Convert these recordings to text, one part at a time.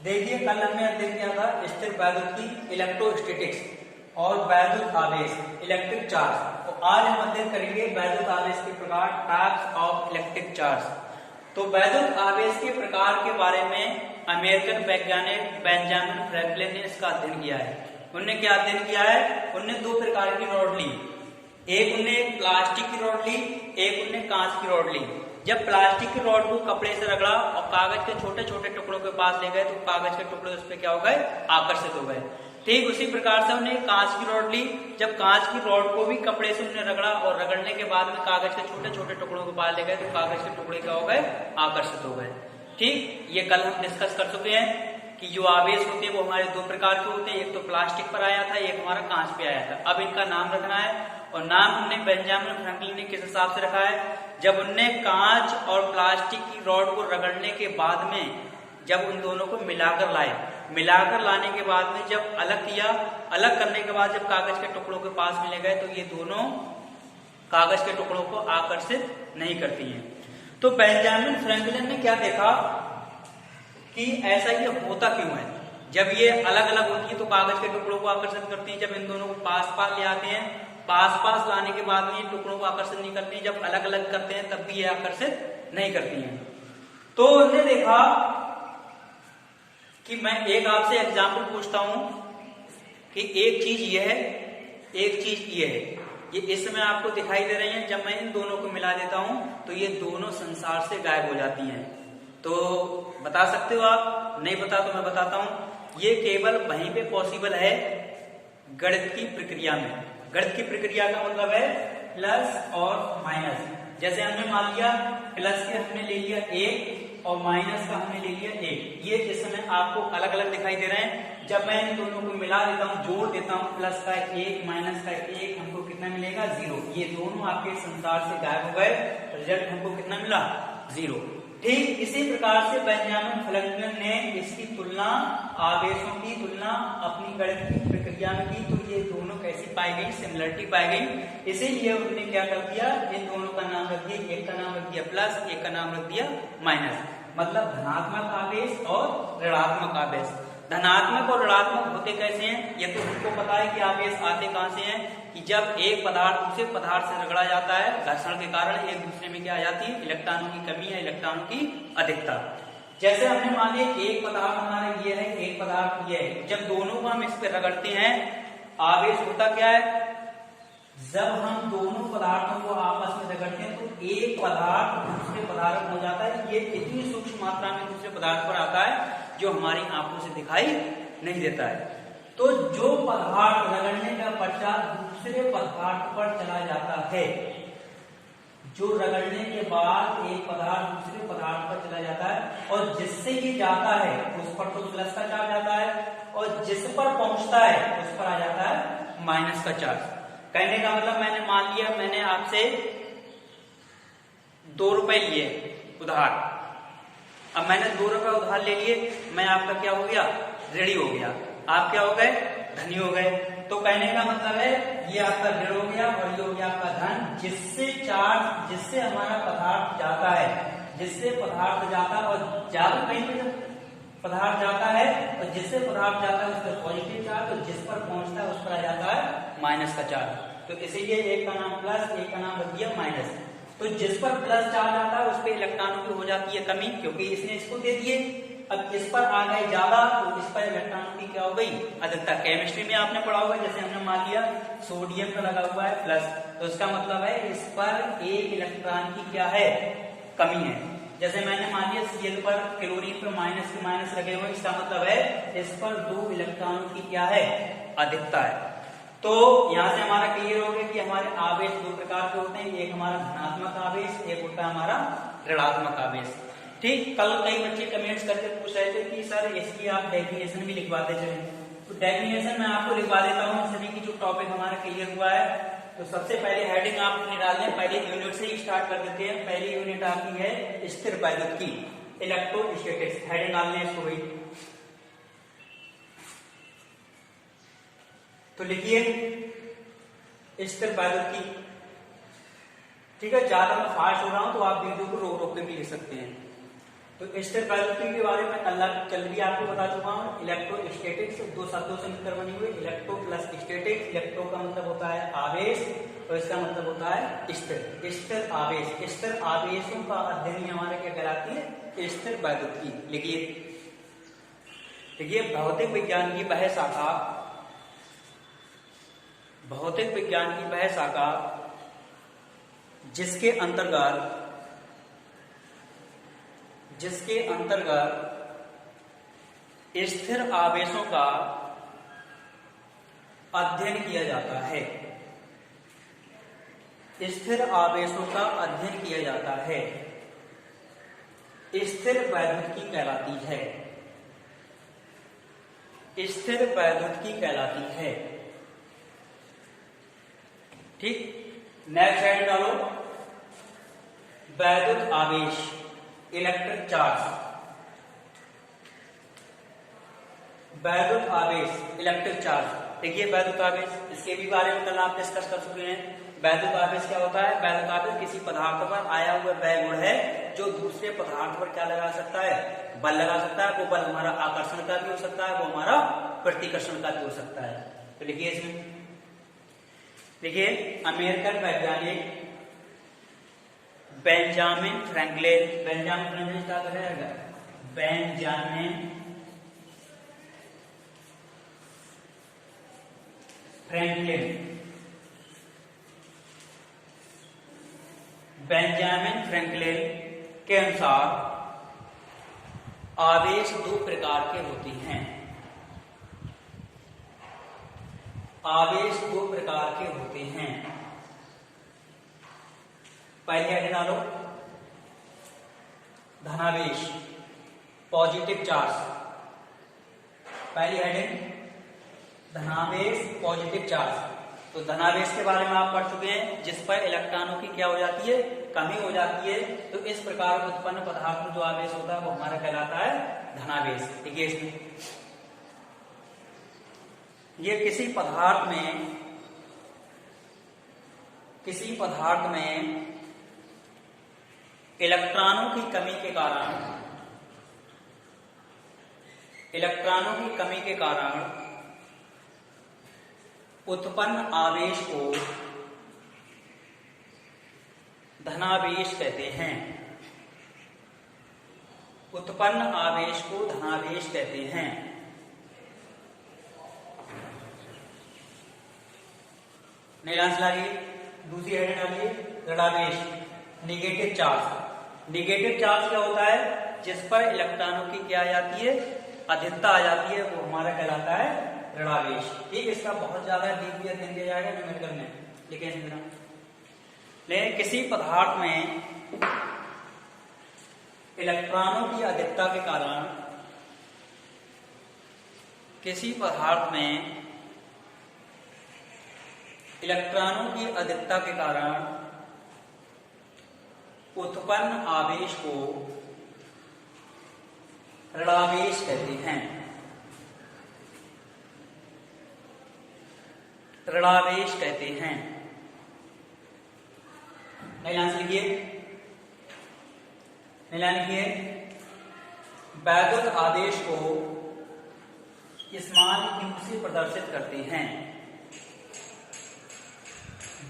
देखिए कल हमने अध्ययन किया था स्थिर वैद्युत की इलेक्ट्रोस्टैटिक्स और वैद्युत आवेश इलेक्ट्रिक चार्ज। तो आज हम अध्ययन करेंगे वैद्युत आवेश के प्रकार टाइप्स ऑफ इलेक्ट्रिक चार्ज। तो वैद्युत आवेश के प्रकार के बारे में अमेरिकन वैज्ञानिक बेंजामिन फ्रैंकलिन ने इसका अध्ययन किया है। उन्होंने क्या अध्ययन किया है? उन्होंने दो प्रकार की रॉड ली, एक उन्होंने प्लास्टिक की रॉड ली, एक उन्होंने कांच की रॉड ली। जब प्लास्टिक की रॉड को कपड़े से रगड़ा और कागज के छोटे छोटे टुकड़ों के पास ले गए तो कागज के टुकड़े उस पर क्या हो गए? आकर्षित हो गए। ठीक उसी प्रकार से उन्होंने कांच की रॉड ली, जब कांच की रॉड को भी कपड़े से उन्होंने रगड़ा और रगड़ने के बाद में कागज के छोटे छोटे टुकड़ों के पास ले गए तो कागज के टुकड़े क्या हो गए? आकर्षित हो गए। ठीक, ये कल हम डिस्कस कर चुके हैं कि जो आवेश होते हैं वो हमारे दो प्रकार के होते हैं, एक तो प्लास्टिक पर आया था, एक हमारा कांच पे आया था। अब इनका नाम रखना है और नाम उन्होंने बेंजामिन फ्रैंकलिन ने किस हिसाब से रखा है? जब उनने कांच और प्लास्टिक की रॉड को रगड़ने के बाद में जब उन दोनों को मिलाकर लाए, मिलाकर लाने के बाद में जब अलग किया, अलग करने के बाद जब कागज के टुकड़ों के पास मिले गए तो ये दोनों कागज के टुकड़ों को आकर्षित नहीं करती हैं। तो बेंजामिन फ्रैंकलिन ने क्या देखा कि ऐसा ये होता क्यों है? जब ये अलग अलग होती है तो कागज के टुकड़ों को आकर्षित करती है, जब इन दोनों को पास पास ले आते हैं, पास पास लाने के बाद में ये टुकड़ों को आकर्षित नहीं करती हैं, जब अलग अलग करते हैं तब भी ये आकर्षित नहीं करती हैं। तो उन्होंने देखा कि मैं एक आपसे एग्जाम्पल पूछता हूं कि एक चीज ये है, एक चीज ये है, ये इस समय आपको दिखाई दे रही है। जब मैं इन दोनों को मिला देता हूं तो ये दोनों संसार से गायब हो जाती हैं। तो बता सकते हो आप? नहीं बता तो मैं बताता हूं। ये केवल वहीं पे पॉसिबल है गणित की प्रक्रिया में। गणित की प्रक्रिया का मतलब है प्लस और माइनस। जैसे हमने मान लिया प्लस के हमने ले लिया एक और माइनस का हमने ले लिया एक, ये इस समय आपको अलग अलग दिखाई दे रहे हैं। जब मैं इन दोनों को मिला देता हूं, जोड़ देता हूं, प्लस का एक माइनस का एक, हमको कितना मिलेगा? 0। ये दोनों आपके संसार से गायब हो गए, रिजल्ट हमको कितना मिला? 0। ठीक इसी प्रकार से बेंजामिन फ्रैंकलिन ने इसकी तुलना, आवेशों की तुलना अपनी गणित की प्रक्रिया में की। तो ये दोनों कैसी पाई गई? सिमिलरिटी पाई गई। इसीलिए उन्होंने क्या कर दिया? इन दोनों का नाम रख दिया, एक का नाम रख दिया प्लस, एक का नाम रख दिया माइनस। मतलब धनात्मक आवेश और ऋणात्मक आवेश। धनात्मक और ऋणात्मक होते कैसे हैं? ये तो हमको पता है कि आवेश आते कहां से हैं कि जब एक पदार्थ दूसरे पदार्थ से रगड़ा जाता है, घर्षण के कारण एक दूसरे में क्या आ जाती है? इलेक्ट्रॉनों की कमी या इलेक्ट्रॉनों की अधिकता। जैसे हमने मान लिया एक पदार्थ हमारा ये है, एक पदार्थ ये है। जब दोनों को हम इस पर रगड़ते हैं, आवेश होता क्या है? जब हम दोनों पदार्थों को आपस में रगड़ते हैं तो एक पदार्थ दूसरे पदार्थ हो जाता है। ये इतनी सूक्ष्म मात्रा में दूसरे पदार्थ पर आता है जो हमारी आंखों से दिखाई नहीं देता है। तो जो पदार्थ रगड़ने का पश्चात दूसरे पदार्थ पर चला जाता है, जो रगड़ने के बाद एक पदार्थ दूसरे पदार्थ पर चला जाता है और जिससे ये जाता है उस पर तो प्लस का चार्ज आता है और जिस पर पहुंचता है उस पर आ जाता है माइनस का चार्ज। कहने का मतलब मैंने मान लिया, मैंने आपसे 2 रुपए लिए उधार। अब मैंने 2 रुपए उधार ले लिए, मैं आपका क्या हो गया? ऋणी हो गया। आप क्या हो गए? धनी हो गए। तो कहने का मतलब है ये आपका ऋण हो गया और ये हो गया आपका धन। जिससे चार्ज, जिससे हमारा पदार्थ जाता है, जिससे पदार्थ जाता है और ज्यादा कहीं पे पदार्थ जाता है और जिससे पदार्थ जाता है उस पर पॉजिटिव चार्ज और जिस पर पहुंचता है उस पर आ जाता है माइनस का चार्ज। तो इसीलिए एक का नाम प्लस, एक का नाम रख दिया माइनस। तो जिस पर प्लस चार्ज आता है उस पर इलेक्ट्रॉनों की हो जाती है कमी, क्योंकि इसने इसको दे दिए। अब इस पर आ गए ज्यादा तो इस पर इलेक्ट्रॉनों की क्या हो गई? अधिकता। केमिस्ट्री में आपने पढ़ा होगा, जैसे हमने मान लिया सोडियम पर लगा हुआ है प्लस, तो इसका मतलब है इस पर एक इलेक्ट्रॉन की क्या है? कमी है। जैसे मैंने मान लिया Cl पर, क्लोरीन पर माइनस के माइनस लगे हुए, इसका मतलब है इस पर 2 इलेक्ट्रॉनों की क्या है? अधिकता है। तो यहां से हमारा क्लियर हो गया कि हमारे आवेश 2 प्रकार के होते हैं, एक हमारा धनात्मक आवेश, एक होता है हमारा ऋणात्मक आवेश। ठीक, कल कई बच्चे कमेंट्स करके पूछ रहे थे कि सर इसकी आप डेफिनेशन भी लिखवाते चले। तो डेफिनेशन मैं आपको लिखवा देता हूँ, सभी की जो टॉपिक हमारा क्लियर हुआ है। तो सबसे पहले हेडिंग आप अपनी डाल दें, पहली यूनिट से ही स्टार्ट कर देते हैं। पहली यूनिट आपकी है स्थिर वैद्युत की इलेक्ट्रोस्टैटिक्स। हेडिंग डालने इसको भाई। तो लिखिए स्थिर वैद्युत की। ठीक है, ज्यादा मैं फास्ट हो रहा हूं तो आप वीडियो को रोक रोक के भी लिख सकते हैं। तो तो स्थिर वैद्युति के बारे में कल भी आपको बता चुका हूँ। इलेक्ट्रोस्टैटिक्स दो शब्दों से मिलकर बनी हुई, इलेक्ट्रो प्लस स्टैटिक। इलेक्ट्रो का मतलब होता है आवेश और इसका मतलब होता है स्थिर। स्थिर आवेश, स्थिर आवेशों का अध्ययन हमारे क्या कहलाती है? स्थिर वैद्युति। देखिए भौतिक विज्ञान की वह शाखा, भौतिक विज्ञान की वह शाखा जिसके अंतर्गत स्थिर आवेशों का अध्ययन किया जाता है, स्थिर आवेशों का अध्ययन किया जाता है, स्थिर वैद्युति कहलाती है, स्थिर वैद्युति कहलाती है। ठीक, नेक्स्ट साइड डालो, वैद्युत आवेश, इलेक्ट्रिक चार्ज। वैद्युत आवेश, इलेक्ट्रिक चार्ज। देखिए वैद्युत आवेश, इसके भी बारे में कल आप डिस्कस कर चुके हैं। वैद्युत आवेश क्या होता है? वैद्युत आवेश किसी पदार्थ पर आया हुआ वह गुण है जो दूसरे पदार्थ पर क्या लगा सकता है? बल लगा सकता है। वो बल हमारा आकर्षण का भी हो सकता है, वो हमारा प्रतिकर्षण का भी हो सकता है। तो लिखिए इसमें, देखिए अमेरिकन वैज्ञानिक बेंजामिन फ्रैंकलिन, बेंजामिन फ्रैंकलिन क्या कर रहेगा? बेंजामिन फ्रैंकलिन, बेंजामिन फ्रैंकलिन के अनुसार आवेश दो प्रकार के होते हैं। आवेश दो प्रकार के होते हैं। पहले हेडिंग डालो, धनावेश, पॉजिटिव चार्ज। पहली हेडिंग धनावेश, पॉजिटिव चार्ज। तो धनावेश के बारे में आप पढ़ चुके हैं, जिस पर इलेक्ट्रॉनों की क्या हो जाती है? कमी हो जाती है। तो इस प्रकार उत्पन्न पदार्थ में जो आवेश होता है वो हमारा कहलाता है धनावेश। देखिए इसमें, ये किसी पदार्थ में इलेक्ट्रॉनों की कमी के कारण उत्पन्न आवेश को धनावेश कहते हैं। उत्पन्न आवेश को धनावेश कहते हैं। नीलांश लाइए, दूसरी हेडिंग डालिए, ऋणावेश, निगेटिव चार्ज। निगेटिव चार्ज क्या होता है? जिस पर इलेक्ट्रॉनों की क्या आ जाती है? अधिकता आ जाती है, वो हमारा कहलाता है ऋणावेश। ठीक, इसका बहुत ज्यादा डीप अध्ययन किया जाएगा न्यूमेरिकल में। लेकिन किसी पदार्थ में इलेक्ट्रॉनों की अधिकता के कारण, किसी पदार्थ में इलेक्ट्रॉनों की अधिकता के कारण उत्पन्न आवेश को ऋणावेश कहते हैं। ऋणावेश कहते हैं। नीलांश लिखिए, वैद्युत आवेश को स्मॉल क्यू से प्रदर्शित करते हैं।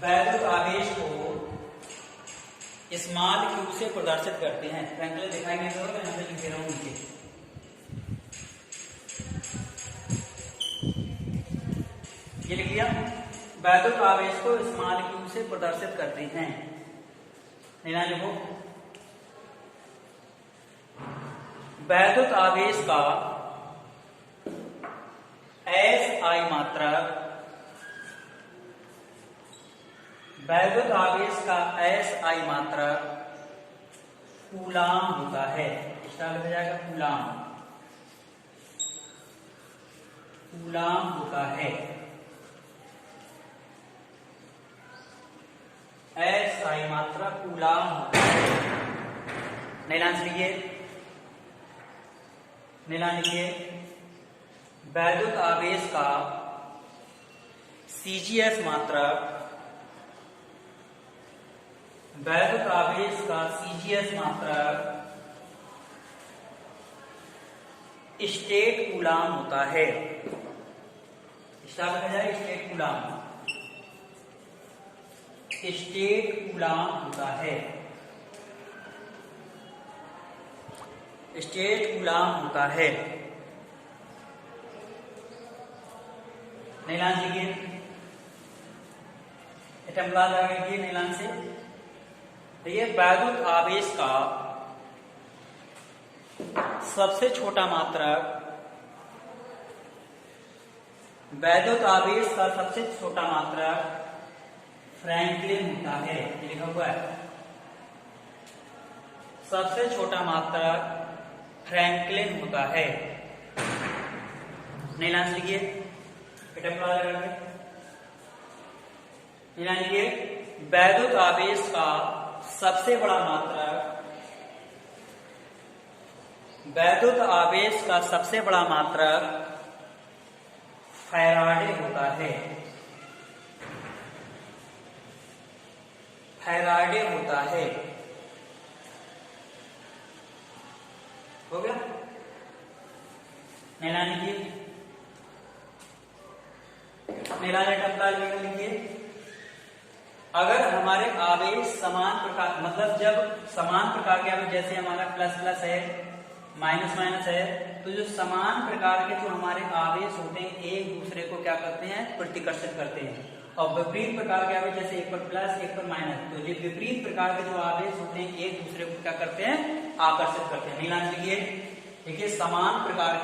वैद्युत आवेश को स्मॉल क्यू से प्रदर्शित करते हैं। फ्रैंकलिन दिखाई नहीं दे रहा, मैं यहाँ पे लिख दे रहा हूँ नीचे। ये लिख लिया, वैद्युत आवेश को स्मॉल क्यू से प्रदर्शित करते हैं। नीला लिखो, वैद्युत आवेश का SI मात्रक, वैद्युत आवेश का SI मात्रक कूलाम होता है। इसका लिखा जाएगा कूलाम, कूलाम होता है। SI मात्रा कूलाम होता है। नीलांश लिखिए, वैद्युत आवेश का CGS मात्रक, वैद्युत आवेश का CGS मात्रक स्टेट कूलाम होता है। लिखा जाए स्टेट कूलाम। स्टेट कूलाम होता है। स्टेट कूलाम होता है। नीलांश लिखिए, एटम्पला लगाइए नीलांश से। देखिए वैद्युत आवेश का सबसे छोटा मात्रक, वैद्युत आवेश का सबसे छोटा मात्रक फ्रैंकलिन होता है। ये लिखा हुआ है, सबसे छोटा मात्रक फ्रैंकलिन होता है। नीलांश लिखिए, एटम्पला लगाइए। नीलांश लिखिए, वैद्युत आवेश का सबसे बड़ा मात्रक, वैद्युत आवेश का सबसे बड़ा मात्रक फैराडे होता है। फैराडे होता है। हो गया? नीलांश लिखिए, नीलांश एटम्पला लिखिए। अगर हमारे आवेश समान प्रकार, मतलब जब समान प्रकार के आवेश, जैसे हमारा प्लस प्लस है, माइनस माइनस है, तो जो समान प्रकार के जो हमारे आवेश होते हैं एक दूसरे को क्या करते हैं, प्रतिकर्षित करते हैं। और विपरीत प्रकार के आवेश, जैसे एक पर प्लस एक पर माइनस, तो ये विपरीत प्रकार के जो आवेश होते हैं एक दूसरे को क्या करते हैं, आकर्षित करते हैं। नीलांश लिखिए, देखिए समान प्रकार के